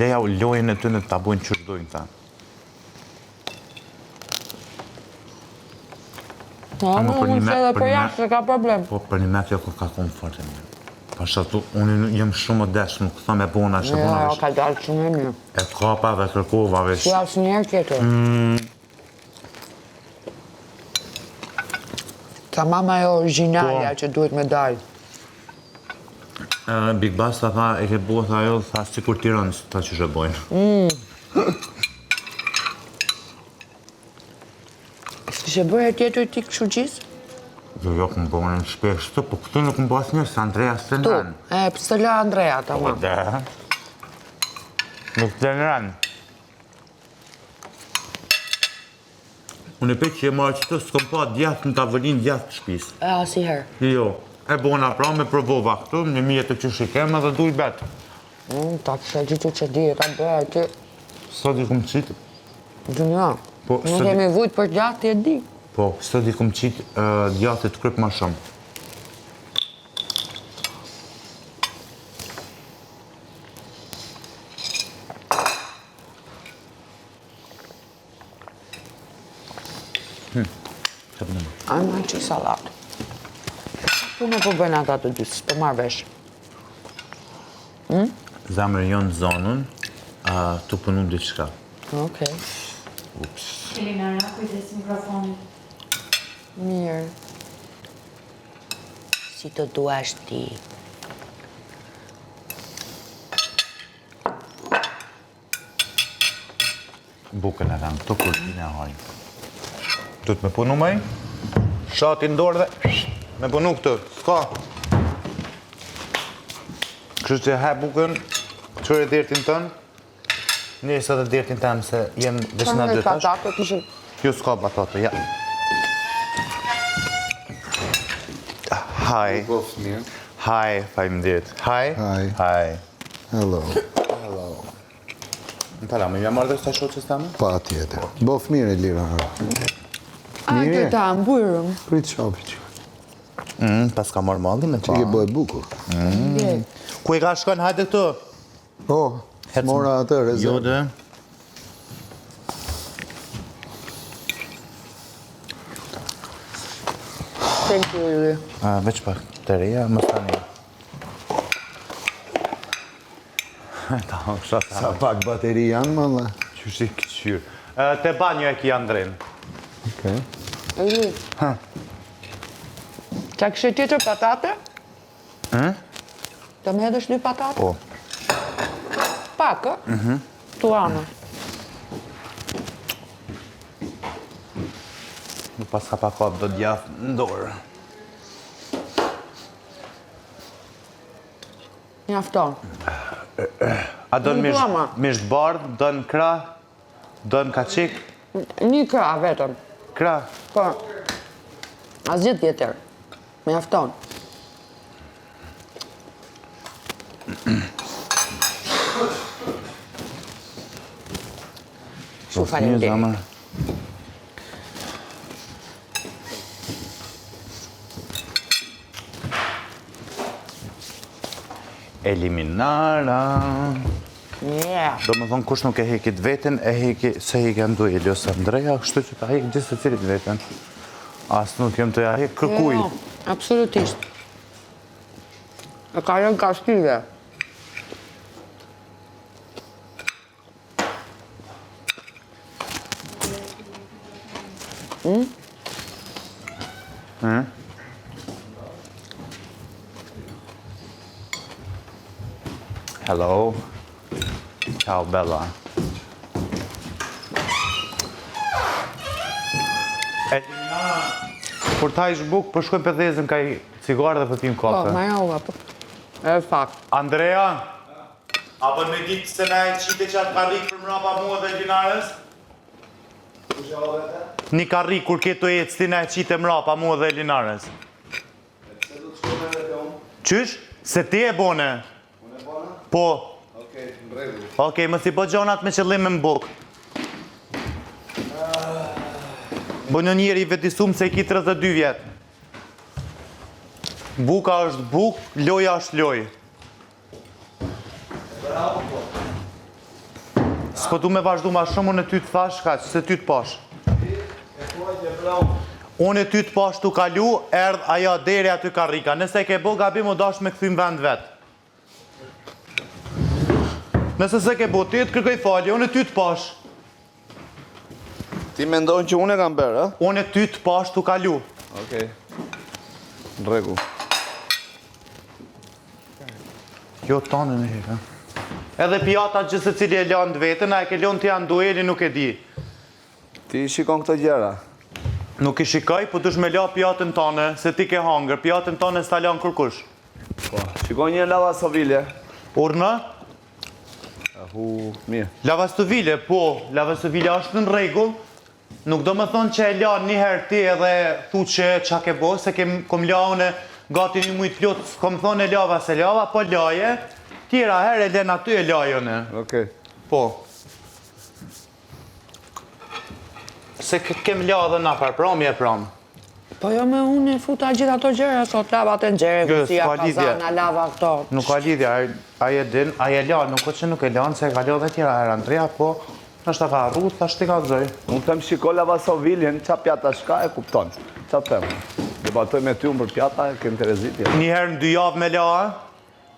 ideja u lojën e të në të bojnë që dojnë ta. Unë se dhe për jashtë ka problem. Po, për një me kjo ka komfort e mirë. Pasha tu, unë jem shumë modest, nuk thëm e bona, që bona Jo, ka dalë shumë e mirë. e kapa dhe kërkova vesh. Si asë njerë tjetër. Ka mama e originalja që duhet me dalë. Big Bass ta tha, e ke bua tha jo, tha si kur Tiranës, ta që shë bojnë. S'kishe bërë e tjetër ti këshu gjisë? Jo, këmë bojnë në shpesh të, po këtu nuk më bas një, se Andrea së të Tu, nëranë. pësë të la Andrea, ta ma. Nuk të nëranë. Unë e pe që e marë që të s'kom pa djathë në tavëllin djathë të shpisë. E asiherë. Jo, e bona pra me provova këtu, një mjetë që shikeme dhe du i betë. Ta kësha gjithu që di e ka bërë ti. Sot i kumë qitë. Gjunja, Po, nuk kemi vujt për gjatë ti e di. Po, sot i kumë qitë djathë të krypë ma shumë. Ajë ma që salatë. Punë e po bëjnë ata të dy, s'po marrë vesh. Zamër jonë zonën, të punu diçka. Okej. Ups. Elinara, kujdes mikrofonit. Mirë. Si të duash ti. Bukën e kam, të kurtin e hajnë. Du të me punu mëj? Shati në dorë dhe me punu këtë, s'ka. Kështu që he bukën, qërë dertin tënë, njërë së dhe dertin tëmë se jem veshna Kanë dytash. patate kishë... Jo s'ka batate, ja. Hi. Both mirë. Hi, faleminderit. Hi. Hi. Hi. Hello. Më pala, me jam marrë dhe këta shoqës tëmë? Pa tjetër. Both mirë e lira. A, Mirë. të ta, mbujrëm. Prit shopi që. Pas ka marrë mallin e Që ke bëjë bukur. Ku e ka shkon, hajde këtu? Oh, s'mora atë Jo rezervë. dhe. Thank you, Ili. Veç pak të reja, më stani. Ta, kësha ta. Sa pak bateri janë, më dhe. Qyshi këqyrë. Te banjo e ki Andrin. Okej. Ili. Qa kështë tjetër patate? Të me hedhësh 2 patate? Po. Pak, Tu anë. Nuk pas ka pa kap do djath në dorë. Njafton. A do në Nuk duama. misht bardh, do në krah, do në kaqik, Një kra vetëm. krah. Po. Asgjë tjetër. Mjafton. Shumë faleminderit. Eliminara. Yeah. Do më thonë kush nuk e hekit veten, e heki, se heki ndu Elios Andreja, kështu që ta heki gjithë të cilit veten. Asë nuk jem të ja hek kërkuj. Jo, absolutisht. E ka rënë kastive. Hello. Ciao, Bella. Kur ta ish buk, për shkojmë për dhezën ka i cigarë dhe për pim Po, kafe. ma ja uva, po. E fakt. Andrea, apo me ditë se na e qite që atë karrik për mrapa mua dhe Linarës? Një karrik kur ke të ecë ti na e qite mrapa mua dhe Linarës. Qysh? Se ti e bone? Unë e bone? Po. Okej, më si po gjonat me qëllim me mbuk. Bo një njeri i vetisum se i ki 32 vjetë. Buka është buk, loja është loj. S'po du me vazhdu ma shumë, unë e ty të thash, kaq, se ty të pash. Unë e ty të pash të kalu, erdh aja deri aty karrika. Nëse ke bo gabim, u dash me këthym vend vetë. Nëse se ke bo, ti të kërkoj falje, unë e ty të pash. Ti mendon që unë e kam bërë, a? Unë e ty të pash të kalu. Okej. Në rregull. Jo tonë në herë. Edhe pjata që se cili e lanë të vetën, a e ke lanë të janë dueli, nuk e di. Ti shikon këto gjëra. Nuk i shikoj, po dush me la pjatën tane, se ti ke hangër. Pjatën tane s'ta lanë kërkush. Po, shikon një lavastovile. Urna? Mirë. Lavastovile, po, lavastovile është në rregull. Nuk do më thonë që e lanë një herë ti edhe thu që qa ke bo, se kom la une gati një mujtë lotë, kom thonë e lava se lava, po laje, tjera herë e len aty e lajone. Okej. Po. Se kem la dhe na parpram, je pram. Po jo me unë e futa gjithë ato gjëra, sot lavat e nxere, kusia, kazana, lava këto. Nuk ka lidhja, aje din, aje la, nuk o që nuk e lanë, se ka la dhe tjera herë, Andrea, po, nështë ta ka arru, ta shti ka zoj. Unë them shiko lavastoviljen, qa pjata shka e kupton. Qa them? Debatoj me ty unë për pjata, e kënë Terezitja. Një herë në 2 javë me la,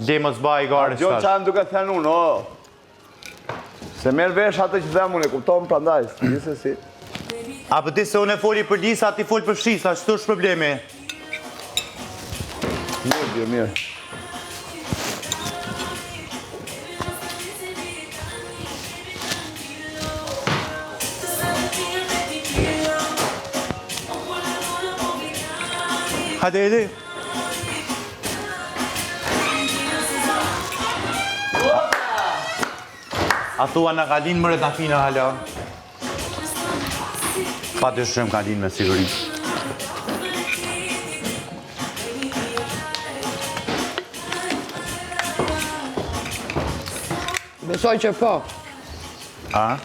dhe mos ba i gare Gjo qa më duke thënë unë, o. Se merë vesh atë që them unë, e kupton pra ndaj, njëse si. A për ti se unë e foli për lisa, ti foli për shisa, që të është problemi? Mirë, mirë. Hajde, Eli. A thua në kalin mërë të afina hala? Pa të shumë kalin me siguri. Besoj që po. A?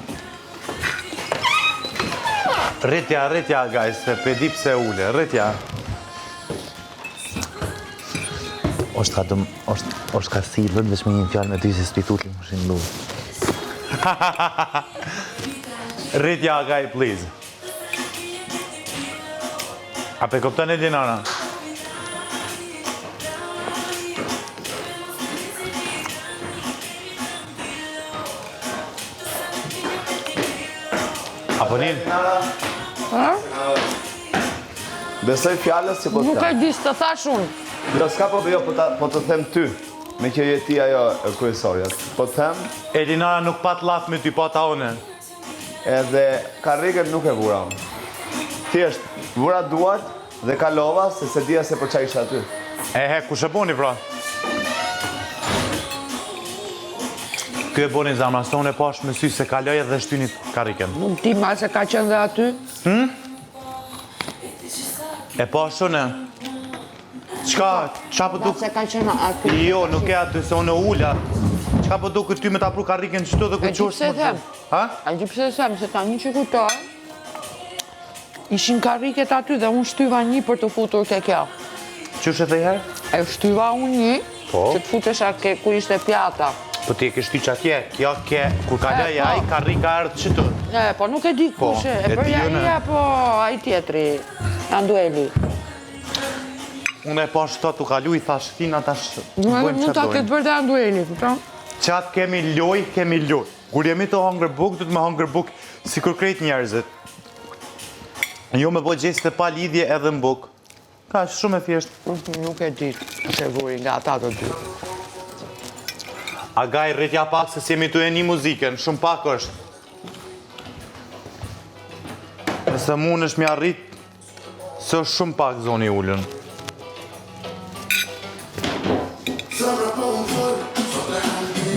Rritja, guys, se pedi pse ule, rritja. është ka silën, veç me një fjallë me ty se s'ti tutli më shenë lu. Rritja, guy, please. A pe koptën e dinana? Apo njën? Besoj fjallës që po të Nuk e them. di s'të thash unë. Jo, s'ka po jo, po të them ty. Me që jeti ajo kryesorja. Po të them, Elinara nuk pat laf me ty, pata one. edhe karrikën nuk e vura unë. Thjesht, vura duart dhe kalova se se dia se për qa isha aty. Ku shë boni, pra? Kjo e boni zamra, së unë e pash me sy se kaloj dhe shtynit karriken. Nuk ti ma se ka qenë dhe aty. E pash une? Qa po Ma duk... se ka qenë aty. Jo, nuk e aty, se unë ula. Qa po duk ty me ta pru karriken qëto dhe E këtë që qosh... pse them? Ha? A që pse them, se ta një që kujtoj, ishin karriket aty dhe unë shtyva një për të futur ke kjo. Qështë e the herë? E shtyva unë një, Po. që të futesha ku ishte pjata. Po ti e ke shty që atje, kjo ke, kur kaloj po. aj, karrika ardhë qëtu. Po nuk e di Po, kushe, e e për di unë. jaria, po ai tjetri, Andueli. Unë e pash të tu kalu, i thash tina tash... Mund ta këtë bërë dhe Andueli, kupton? Qatë kemi loj. Kur jemi të hangër buk, du të me hangër buk si kur krejt njerëzit. Jo me bo gjeste pa lidhje edhe në buk. Ka, shumë e thjesht. Nuk e di, se vuri nga ata të dy. A gaj rritja pak se si jemi të e një muziken, shumë pak është. Nëse mund është mi arrit, se është shumë pak zoni ullën.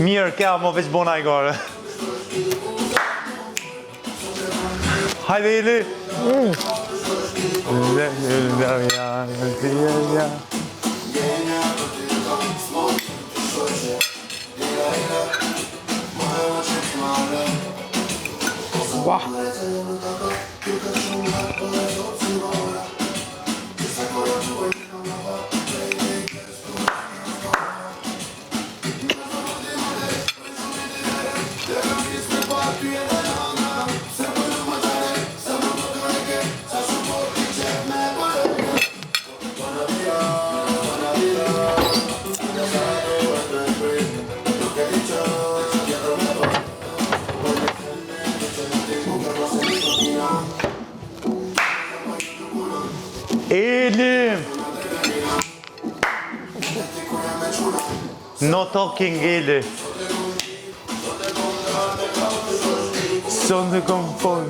Mirë, kja, mo veç bona i gare. Hajde, Ili! Ua, No talking Eli. Son de confort.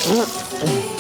Mm.